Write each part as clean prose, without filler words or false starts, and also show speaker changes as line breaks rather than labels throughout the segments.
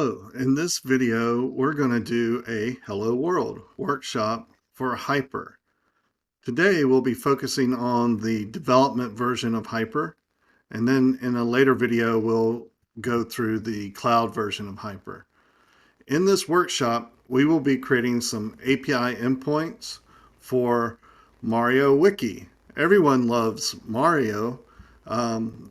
Hello, in this video we're going to do a Hello World workshop for Hyper. Today we'll be focusing on the development version of Hyper, and then in a later video we'll go through the cloud version of Hyper. In this workshop we will be creating some API endpoints for Mario Wiki. Everyone loves Mario,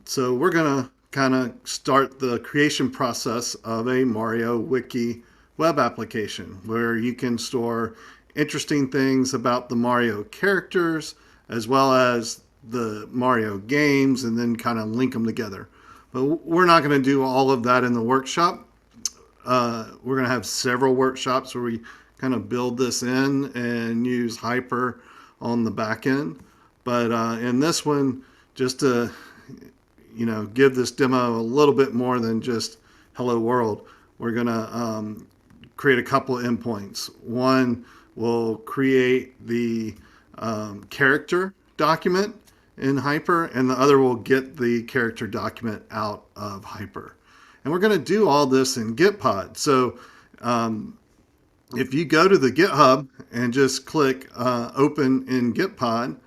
so we're going to kind of start the creation process of a Mario Wiki web application where you can store interesting things about the Mario characters as well as the Mario games and then kind of link them together. But we're not going to do all of that in the workshop. We're going to have several workshops where we kind of build this in and use Hyper on the back end. But in this one, just to give this demo a little bit more than just Hello World, we're going to create a couple of endpoints. One will create the character document in Hyper, and the other will get the character document out of Hyper. And we're going to do all this in Gitpod. So if you go to the GitHub and just click open in Gitpod,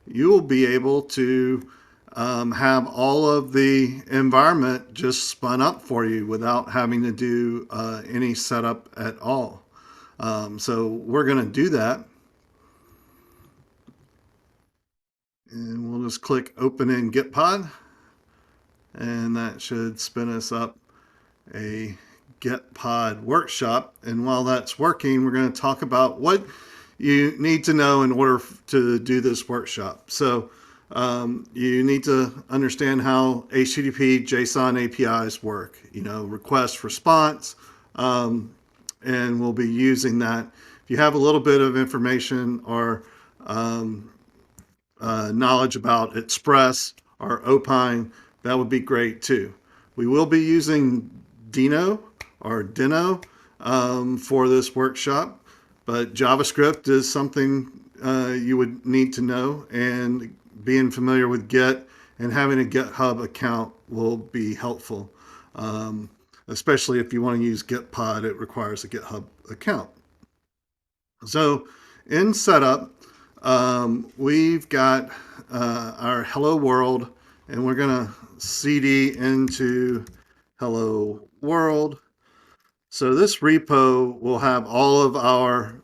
you will be able to have all of the environment just spun up for you without having to do any setup at all. So we're going to do that. And we'll just click open in Gitpod. And that should spin us up a Gitpod workshop. And while that's working, we're going to talk about what you need to know in order to do this workshop. So you need to understand how HTTP JSON APIs work, request response, and we'll be using that. If you have a little bit of information or knowledge about Express or Opine, that would be great too. We will be using Deno for this workshop, but JavaScript is something you would need to know, and being familiar with Git and having a GitHub account will be helpful. Especially if you want to use Gitpod, it requires a GitHub account. So in setup, we've got our Hello World, and we're going to cd into Hello World. So this repo will have all of our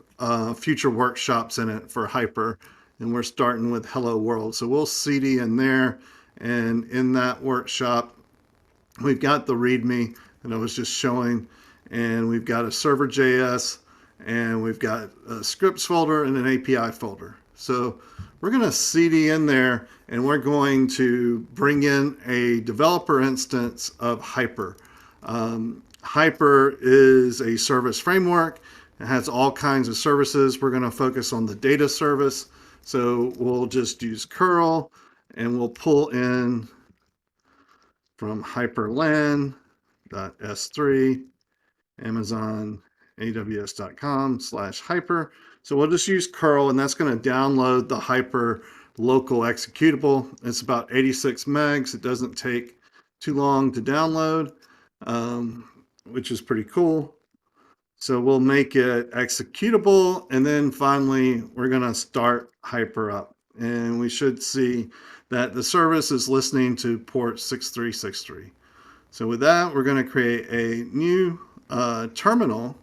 future workshops in it for Hyper, and we're starting with Hello World. So we'll cd in there, and in that workshop, we've got the README that I was just showing, and we've got a server.js, and we've got a scripts folder and an API folder. So we're going to cd in there, and we're going to bring in a developer instance of Hyper. Hyper is a service framework. It has all kinds of services. We're going to focus on the data service. So we'll just use curl, and we'll pull in from hyperland.s3, Amazon, aws.com/hyper. So we'll just use curl, and that's going to download the Hyper local executable. It's about 86 megs. It doesn't take too long to download, which is pretty cool. So we'll make it executable, and then finally we're going to start Hyper up, and we should see that the service is listening to port 6363. So with that, we're going to create a new terminal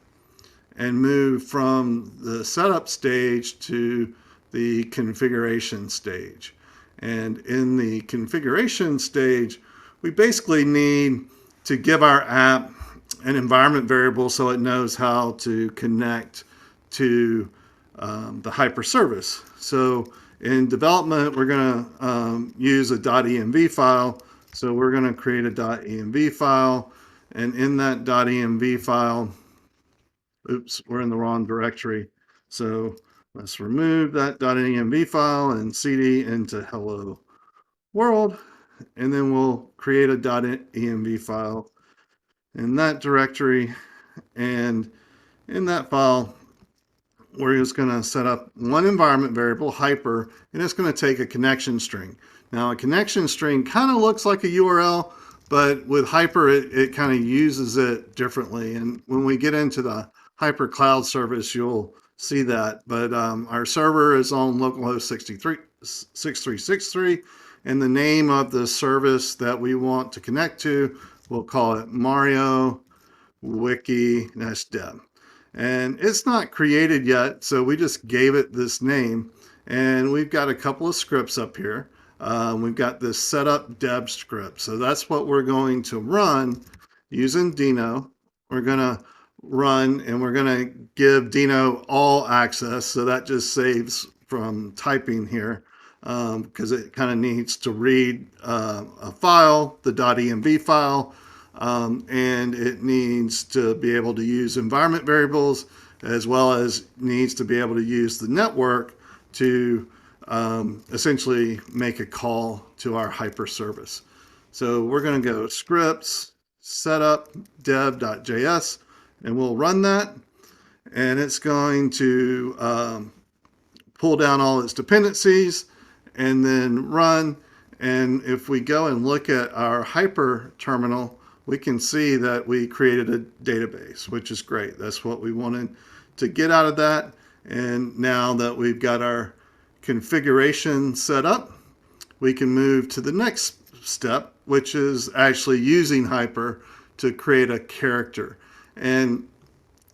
and move from the setup stage to the configuration stage. And in the configuration stage, we basically need to give our app an environment variable so it knows how to connect to the Hyper service. So in development, we're going to use a .env file. So we're going to create a .env file, and in that .env file, oops, we're in the wrong directory. So let's remove that .env file and cd into Hello World, and then we'll create a .env file in that directory, and in that file we're just going to set up one environment variable, Hyper, and it's going to take a connection string. Now a connection string kind of looks like a URL, but with Hyper, it kind of uses it differently. And when we get into the Hyper Cloud service, you'll see that. But our server is on localhost 6363, and the name of the service that we want to connect to, we'll call it Mario Wiki Dev. And it's not created yet, so we just gave it this name. And we've got a couple of scripts up here. We've got this setup deb script. So that's what we're going to run using Dino. We're going to run and we're going to give Dino all access. So that just saves from typing here because it kind of needs to read a file, the .env file, and it needs to be able to use environment variables as well as needs to be able to use the network to essentially make a call to our Hyper service. So we're going to go scripts, setup, dev.js, and we'll run that. And it's going to pull down all its dependencies and then run. And if we go and look at our Hyper terminal, we can see that we created a database, which is great. That's what we wanted to get out of that. And now that we've got our configuration set up, we can move to the next step, which is actually using Hyper to create a character. And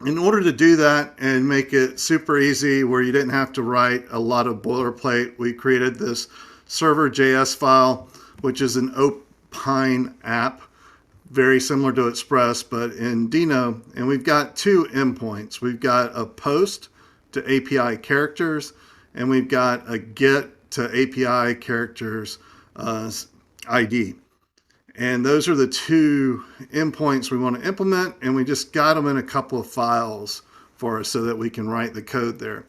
in order to do that and make it super easy where you didn't have to write a lot of boilerplate, we created this server.js file, which is an Opine app, very similar to Express, but in Dino. And we've got two endpoints. We've got a post to API characters, and we've got a get to API characters ID. And those are the two endpoints we want to implement, and we just got them in a couple of files for us so that we can write the code there.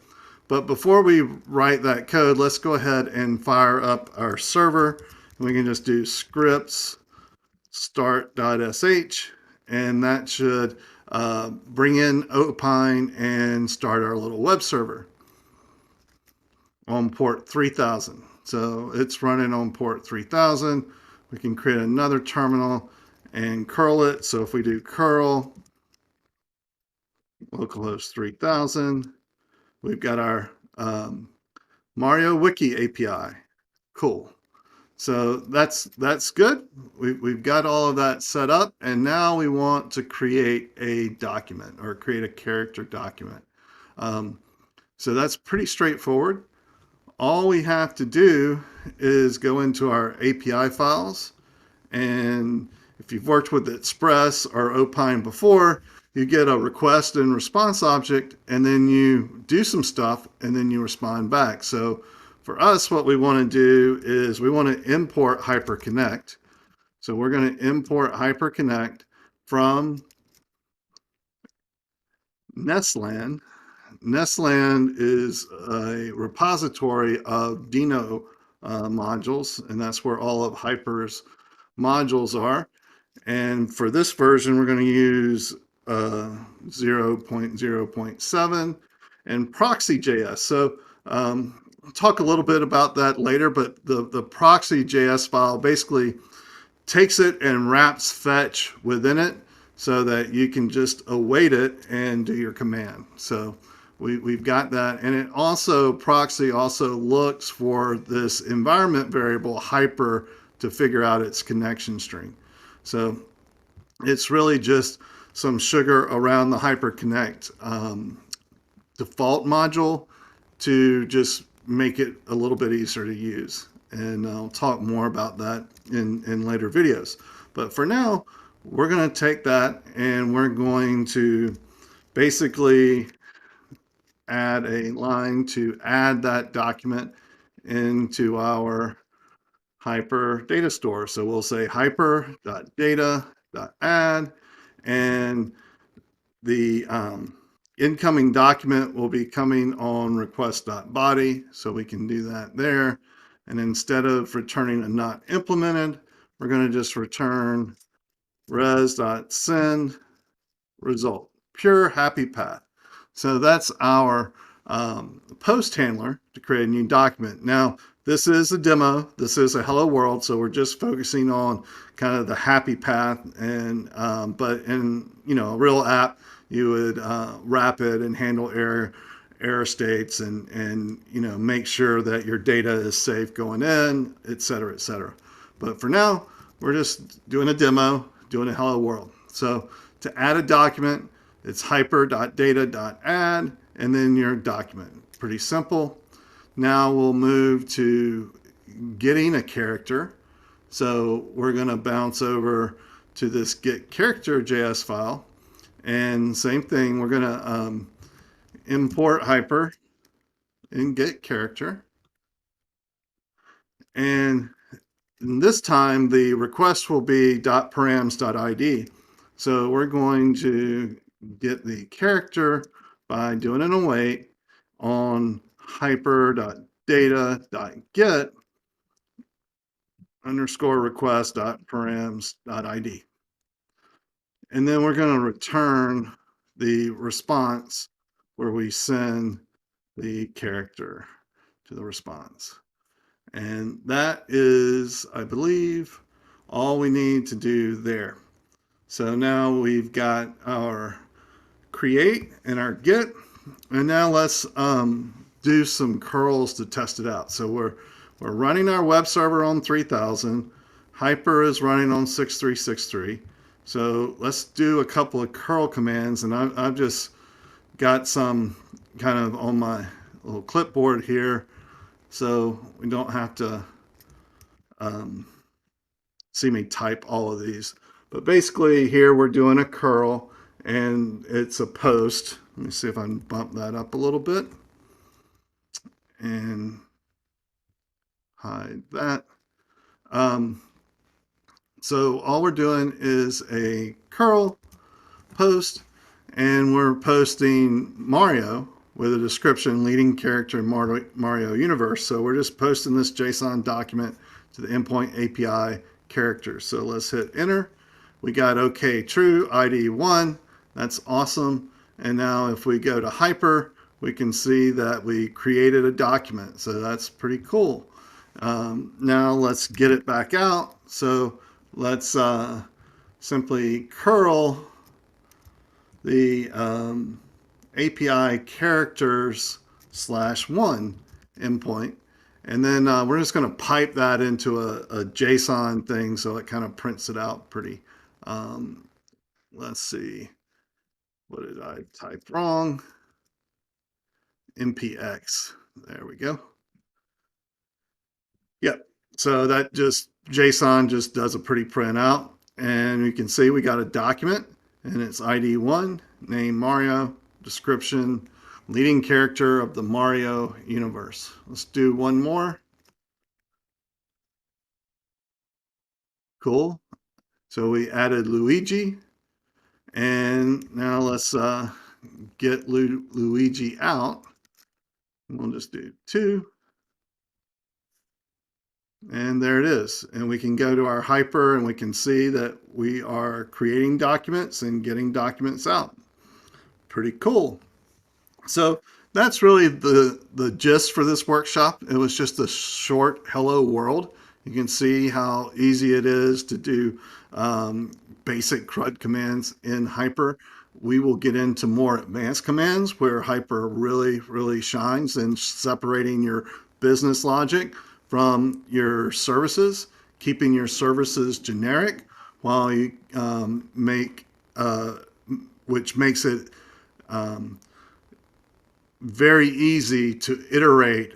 But before we write that code, let's go ahead and fire up our server. And we can just do scripts start.sh, and that should bring in Opine and start our little web server on port 3000. So it's running on port 3000. We can create another terminal and curl it. So if we do curl localhost 3000, we've got our Mario Wiki API. Cool. So that's good. We've got all of that set up, and now we want to create a document or create a character document. So that's pretty straightforward. All we have to do is go into our API files, and if you've worked with Express or Opine before, you get a request and response object, and then you do some stuff, and then you respond back. So for us, what we want to do is we want to import HyperConnect. So we're going to import HyperConnect from Nestland. Nestland is a repository of Dino modules, and that's where all of Hyper's modules are. And for this version, we're going to use 0.0.7 and Proxy.js. So talk a little bit about that later, but the Proxy.js file basically takes it and wraps fetch within it so that you can just await it and do your command. So we've got that. And it also, Proxy also looks for this environment variable Hyper to figure out its connection string. So it's really just some sugar around the HyperConnect default module to just make it a little bit easier to use. And I'll talk more about that in later videos. But for now, we're going to take that and we're going to basically add a line to add that document into our Hyper data store. So we'll say hyper.data.add, and the incoming document will be coming on request.body. So we can do that there. And instead of returning a not implemented, we're going to just return res.send result, pure happy path. So that's our post handler to create a new document. Now, this is a demo. This is a hello world, so we're just focusing on kind of the happy path. And but in a real app, you would wrap it and handle error states and make sure that your data is safe going in, et cetera, et cetera. But for now, we're just doing a demo, doing a hello world. So to add a document, it's hyper.data.add and then your document. Pretty simple. Now we'll move to getting a character. So we're going to bounce over to this get character JS file. And same thing, we're going to import hyper and get character. And this time the request will be .params.id. So we're going to get the character by doing an await on hyper.data.get underscore request.params.id. And then we're going to return the response where we send the character to the response. And that is, I believe, all we need to do there. So now we've got our create and our get, and now let's do some curls to test it out. So we're running our web server on 3000. Hyper is running on 6363. So let's do a couple of curl commands, and I've just got some kind of on my little clipboard here, so we don't have to see me type all of these. But basically here we're doing a curl and it's a post. Let me see if I can bump that up a little bit and hide that. So all we're doing is a curl post, and we're posting Mario with a description, leading character in Mario universe. So we're just posting this JSON document to the endpoint API character. So let's hit enter. We got OK, true, ID 1. That's awesome. And now if we go to Hyper, we can see that we created a document. So that's pretty cool. Now let's get it back out. So let's simply curl the API characters /1 endpoint. And then we're just going to pipe that into a JSON thing so it kind of prints it out pretty. Let's see. What did I type wrong? MPX. There we go. Yep. So that just JSON just does a pretty print out. And you can see we got a document and it's ID 1, name Mario, description, leading character of the Mario universe. Let's do one more. Cool. So we added Luigi, and now let's get Luigi out. We'll just do 2. And there it is. And we can go to our Hyper and we can see that we are creating documents and getting documents out. Pretty cool. So that's really the gist for this workshop. It was just a short hello world. You can see how easy it is to do basic CRUD commands in Hyper. We will get into more advanced commands where Hyper really shines in separating your business logic from your services, keeping your services generic while you which makes it very easy to iterate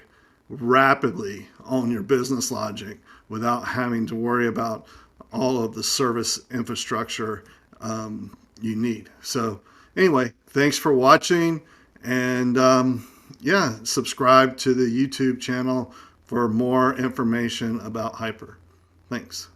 rapidly on your business logic without having to worry about all of the service infrastructure you need. So anyway, thanks for watching, and yeah, subscribe to the YouTube channel for more information about Hyper. Thanks.